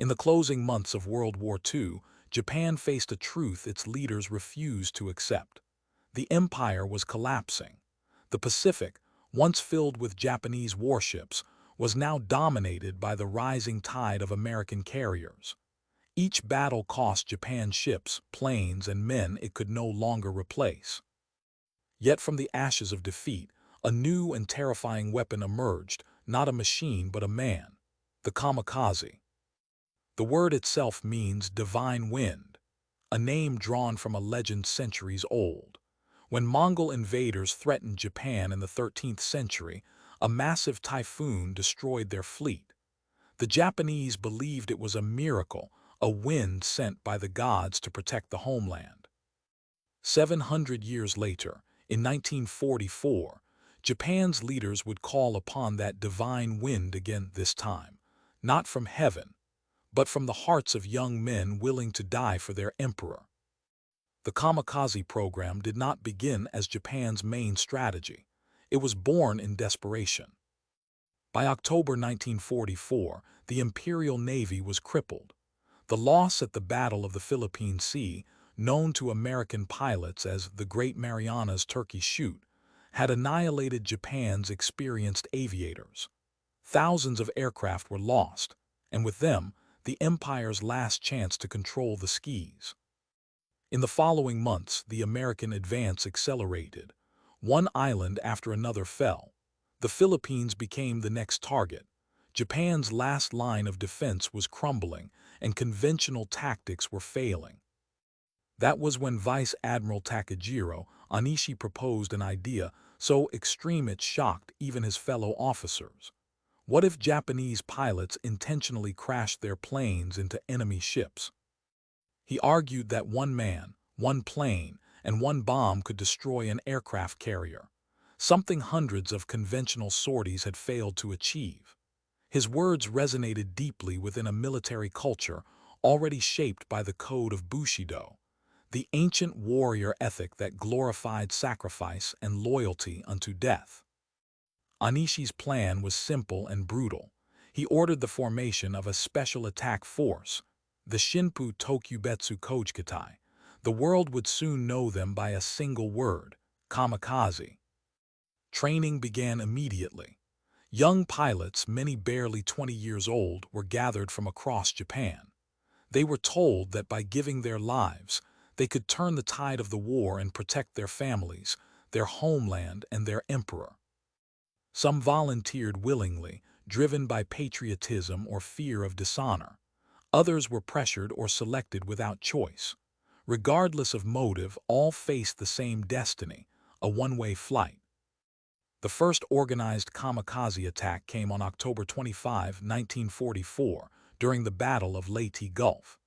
In the closing months of World War II, Japan faced a truth its leaders refused to accept. The empire was collapsing. The Pacific, once filled with Japanese warships, was now dominated by the rising tide of American carriers. Each battle cost Japan ships, planes, and men it could no longer replace. Yet from the ashes of defeat, a new and terrifying weapon emerged, not a machine but a man, the kamikaze. The word itself means divine wind, a name drawn from a legend centuries old. When Mongol invaders threatened Japan in the 13th century, a massive typhoon destroyed their fleet. The Japanese believed it was a miracle, a wind sent by the gods to protect the homeland. 700 years later, in 1944, Japan's leaders would call upon that divine wind again this time, not from heaven, but from the hearts of young men willing to die for their emperor. The kamikaze program did not begin as Japan's main strategy. It was born in desperation. By October 1944, the Imperial Navy was crippled. The loss at the Battle of the Philippine Sea, known to American pilots as the Great Marianas Turkey Shoot, had annihilated Japan's experienced aviators. Thousands of aircraft were lost, and with them, the empire's last chance to control the skies. In the following months, the American advance accelerated. One island after another fell. The Philippines became the next target. Japan's last line of defense was crumbling, and conventional tactics were failing. That was when Vice Admiral Takejiro Onishi proposed an idea so extreme it shocked even his fellow officers. What if Japanese pilots intentionally crashed their planes into enemy ships? He argued that one man, one plane, and one bomb could destroy an aircraft carrier, something hundreds of conventional sorties had failed to achieve. His words resonated deeply within a military culture already shaped by the code of Bushido, the ancient warrior ethic that glorified sacrifice and loyalty unto death. Onishi's plan was simple and brutal. He ordered the formation of a special attack force, the Shinpu Tokubetsu Kojikatai. The world would soon know them by a single word, kamikaze. Training began immediately. Young pilots, many barely 20 years old, were gathered from across Japan. They were told that by giving their lives, they could turn the tide of the war and protect their families, their homeland, and their emperor. Some volunteered willingly, driven by patriotism or fear of dishonor. Others were pressured or selected without choice. Regardless of motive, all faced the same destiny, a one-way flight. The first organized kamikaze attack came on October 25, 1944, during the Battle of Leyte Gulf.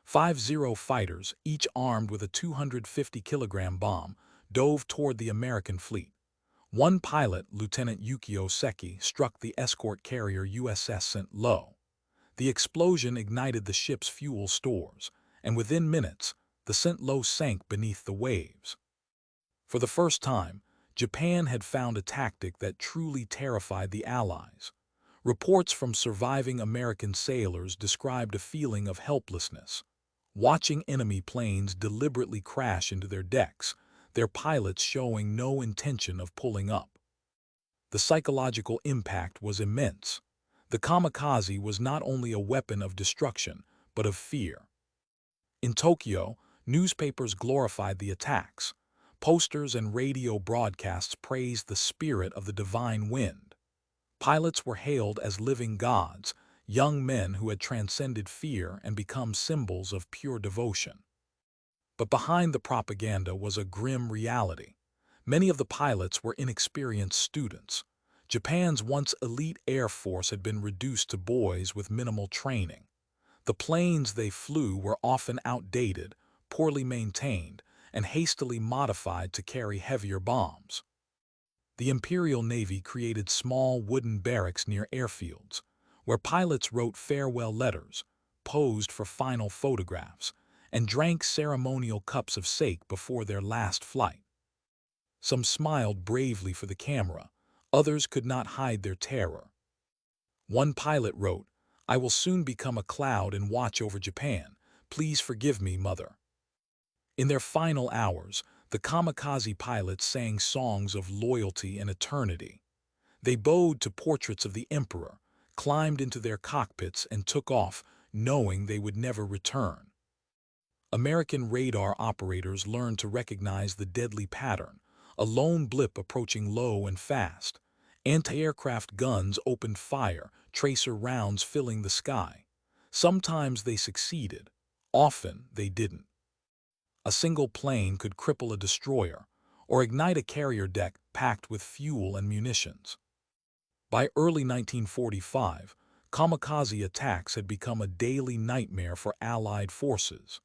50 fighters, each armed with a 250-kilogram bomb, dove toward the American fleet. One pilot, Lieutenant Yukio Seki, struck the escort carrier USS St. Lo. The explosion ignited the ship's fuel stores, and within minutes, the St. Lo sank beneath the waves. For the first time, Japan had found a tactic that truly terrified the Allies. Reports from surviving American sailors described a feeling of helplessness. Watching enemy planes deliberately crash into their decks, their pilots showing no intention of pulling up. The psychological impact was immense. The kamikaze was not only a weapon of destruction, but of fear. In Tokyo, newspapers glorified the attacks. Posters and radio broadcasts praised the spirit of the divine wind. Pilots were hailed as living gods, young men who had transcended fear and become symbols of pure devotion. But behind the propaganda was a grim reality. Many of the pilots were inexperienced students. Japan's once elite air force had been reduced to boys with minimal training. The planes they flew were often outdated, poorly maintained, and hastily modified to carry heavier bombs. The Imperial Navy created small wooden barracks near airfields, where pilots wrote farewell letters, posed for final photographs, and drank ceremonial cups of sake before their last flight. Some smiled bravely for the camera, others could not hide their terror. One pilot wrote, I will soon become a cloud and watch over Japan. Please forgive me, Mother." In their final hours, the kamikaze pilots sang songs of loyalty and eternity. They bowed to portraits of the Emperor, climbed into their cockpits, and took off, knowing they would never return. American radar operators learned to recognize the deadly pattern, a lone blip approaching low and fast. Anti-aircraft guns opened fire, tracer rounds filling the sky. Sometimes they succeeded, often they didn't. A single plane could cripple a destroyer, or ignite a carrier deck packed with fuel and munitions. By early 1945, kamikaze attacks had become a daily nightmare for Allied forces.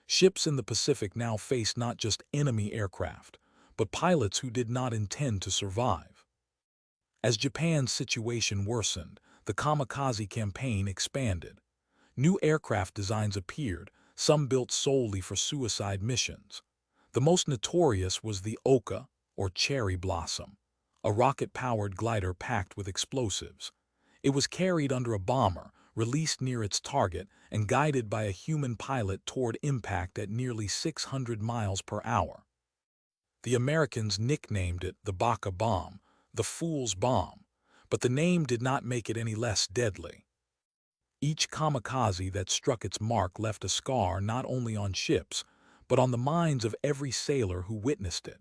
Ships in the Pacific now faced not just enemy aircraft, but pilots who did not intend to survive. As Japan's situation worsened, the kamikaze campaign expanded. New aircraft designs appeared, some built solely for suicide missions. The most notorious was the Ohka, or cherry blossom, a rocket-powered glider packed with explosives. It was carried under a bomber, released near its target, and guided by a human pilot toward impact at nearly 600 miles per hour. The Americans nicknamed it the Baka bomb, the fool's bomb, but the name did not make it any less deadly. Each kamikaze that struck its mark left a scar not only on ships, but on the minds of every sailor who witnessed it.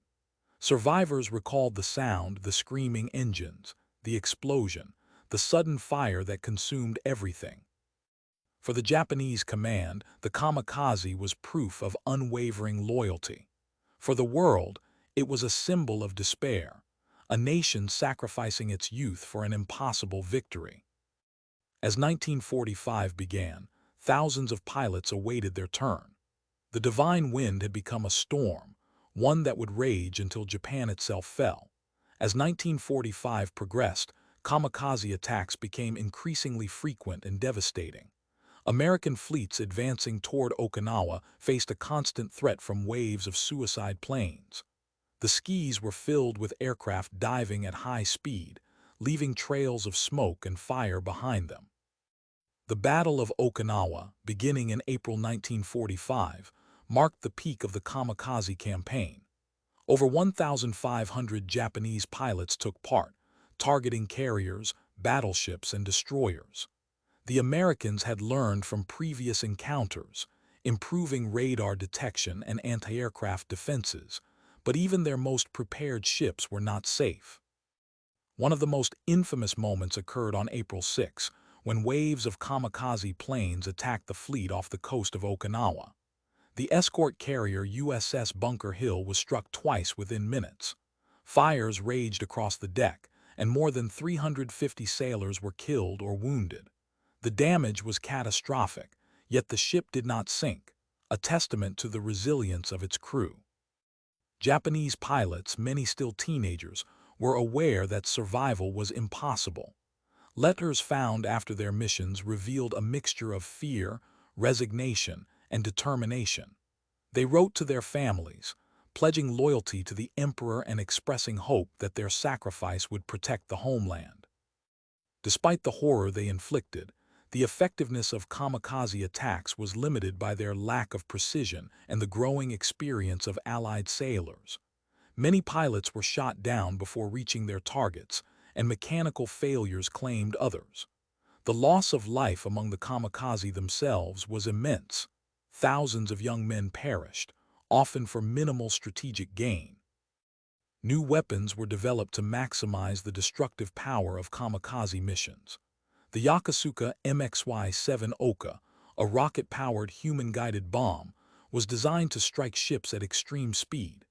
Survivors recalled the sound, the screaming engines, the explosion, the sudden fire that consumed everything. For the Japanese command, the kamikaze was proof of unwavering loyalty. For the world, it was a symbol of despair, a nation sacrificing its youth for an impossible victory. As 1945 began, thousands of pilots awaited their turn. The divine wind had become a storm, one that would rage until Japan itself fell. As 1945 progressed, kamikaze attacks became increasingly frequent and devastating. American fleets advancing toward Okinawa faced a constant threat from waves of suicide planes. The skies were filled with aircraft diving at high speed, leaving trails of smoke and fire behind them. The Battle of Okinawa, beginning in April 1945, marked the peak of the kamikaze campaign. Over 1,500 Japanese pilots took part, targeting carriers, battleships, and destroyers. The Americans had learned from previous encounters, improving radar detection and anti-aircraft defenses, but even their most prepared ships were not safe. One of the most infamous moments occurred on April 6, when waves of kamikaze planes attacked the fleet off the coast of Okinawa. The escort carrier USS Bunker Hill was struck twice within minutes. Fires raged across the deck, and more than 350 sailors were killed or wounded. The damage was catastrophic, yet the ship did not sink, a testament to the resilience of its crew. Japanese pilots, many still teenagers, were aware that survival was impossible. Letters found after their missions revealed a mixture of fear, resignation, and determination. They wrote to their families, pledging loyalty to the Emperor and expressing hope that their sacrifice would protect the homeland. Despite the horror they inflicted, the effectiveness of kamikaze attacks was limited by their lack of precision and the growing experience of Allied sailors. Many pilots were shot down before reaching their targets, and mechanical failures claimed others. The loss of life among the kamikaze themselves was immense. Thousands of young men perished, often for minimal strategic gain. New weapons were developed to maximize the destructive power of kamikaze missions. The Yokosuka MXY-7 Ohka, a rocket-powered human-guided bomb, was designed to strike ships at extreme speed.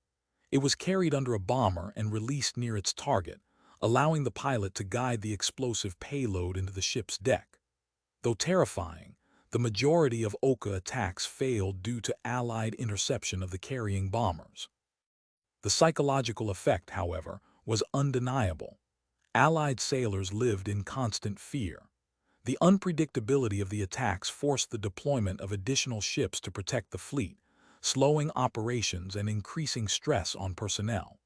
It was carried under a bomber and released near its target, allowing the pilot to guide the explosive payload into the ship's deck. Though terrifying, the majority of Ohka attacks failed due to Allied interception of the carrying bombers. The psychological effect, however, was undeniable. Allied sailors lived in constant fear. The unpredictability of the attacks forced the deployment of additional ships to protect the fleet, slowing operations and increasing stress on personnel.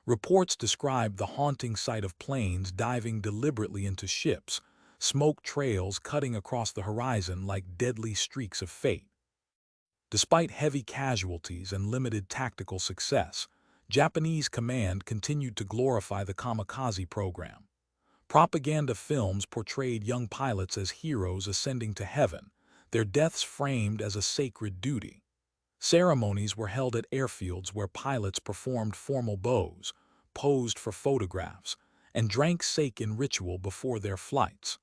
Reports described the haunting sight of planes diving deliberately into ships, smoke trails cutting across the horizon like deadly streaks of fate. Despite heavy casualties and limited tactical success, Japanese command continued to glorify the kamikaze program. Propaganda films portrayed young pilots as heroes ascending to heaven, their deaths framed as a sacred duty. Ceremonies were held at airfields where pilots performed formal bows, posed for photographs, and drank sake in ritual before their flights.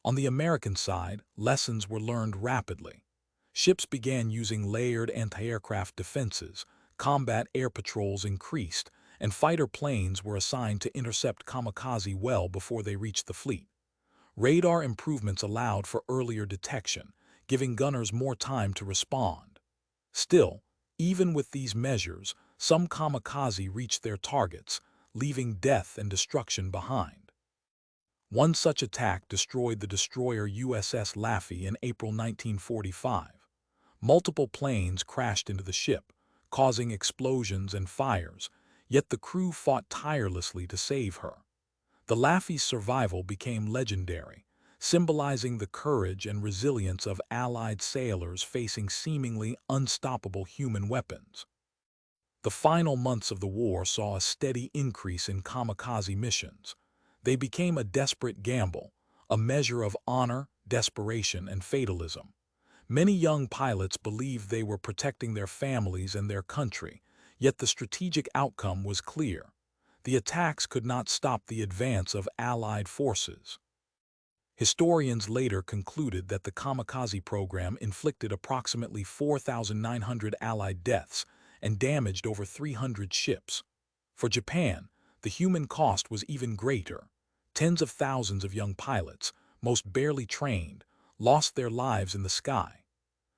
On the American side, lessons were learned rapidly. Ships began using layered anti-aircraft defenses, combat air patrols increased, and fighter planes were assigned to intercept kamikaze well before they reached the fleet. Radar improvements allowed for earlier detection, giving gunners more time to respond. Still, even with these measures, some kamikaze reached their targets, leaving death and destruction behind. One such attack destroyed the destroyer USS Laffey in April 1945. Multiple planes crashed into the ship, causing explosions and fires, yet the crew fought tirelessly to save her. The Laffey's survival became legendary, symbolizing the courage and resilience of Allied sailors facing seemingly unstoppable human weapons. The final months of the war saw a steady increase in kamikaze missions. They became a desperate gamble, a measure of honor, desperation, and fatalism. Many young pilots believed they were protecting their families and their country, yet the strategic outcome was clear. The attacks could not stop the advance of Allied forces. Historians later concluded that the kamikaze program inflicted approximately 4,900 Allied deaths and damaged over 300 ships. For Japan, the human cost was even greater. Tens of thousands of young pilots, most barely trained, lost their lives in the sky.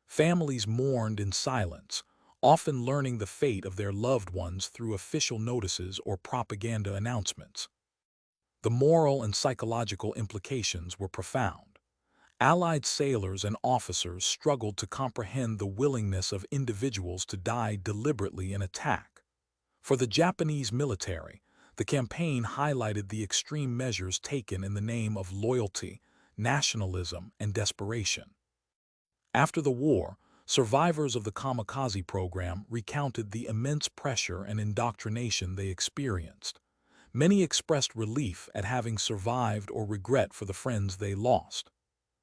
Families mourned in silence, often learning the fate of their loved ones through official notices or propaganda announcements. The moral and psychological implications were profound. Allied sailors and officers struggled to comprehend the willingness of individuals to die deliberately in attack. For the Japanese military, the campaign highlighted the extreme measures taken in the name of loyalty, nationalism, and desperation. After the war, survivors of the kamikaze program recounted the immense pressure and indoctrination they experienced. Many expressed relief at having survived or regret for the friends they lost.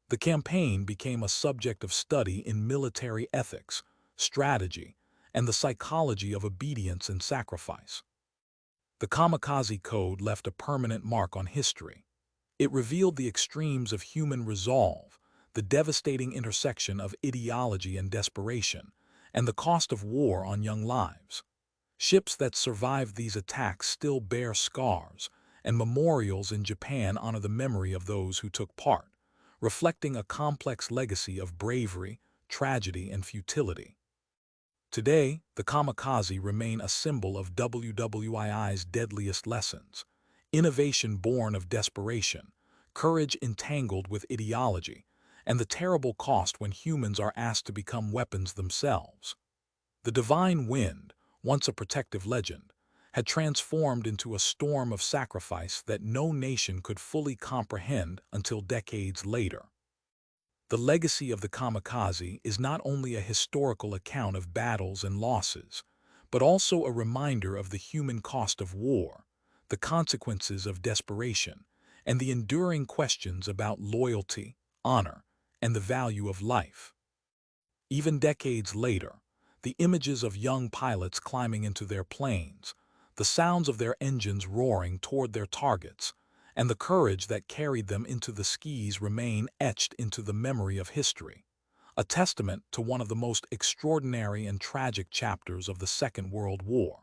The campaign became a subject of study in military ethics, strategy, and the psychology of obedience and sacrifice. The Kamikaze Code left a permanent mark on history. It revealed the extremes of human resolve, the devastating intersection of ideology and desperation, and the cost of war on young lives. Ships that survived these attacks still bear scars, and memorials in Japan honor the memory of those who took part, reflecting a complex legacy of bravery, tragedy, and futility. Today, the kamikaze remain a symbol of WWII's deadliest lessons: innovation born of desperation, courage entangled with ideology, and the terrible cost when humans are asked to become weapons themselves. The divine wind, once a protective legend, had transformed into a storm of sacrifice that no nation could fully comprehend until decades later. The legacy of the kamikaze is not only a historical account of battles and losses, but also a reminder of the human cost of war, the consequences of desperation, and the enduring questions about loyalty, honor, and the value of life. Even decades later, the images of young pilots climbing into their planes, the sounds of their engines roaring toward their targets, and the courage that carried them into the skies remain etched into the memory of history, a testament to one of the most extraordinary and tragic chapters of the Second World War.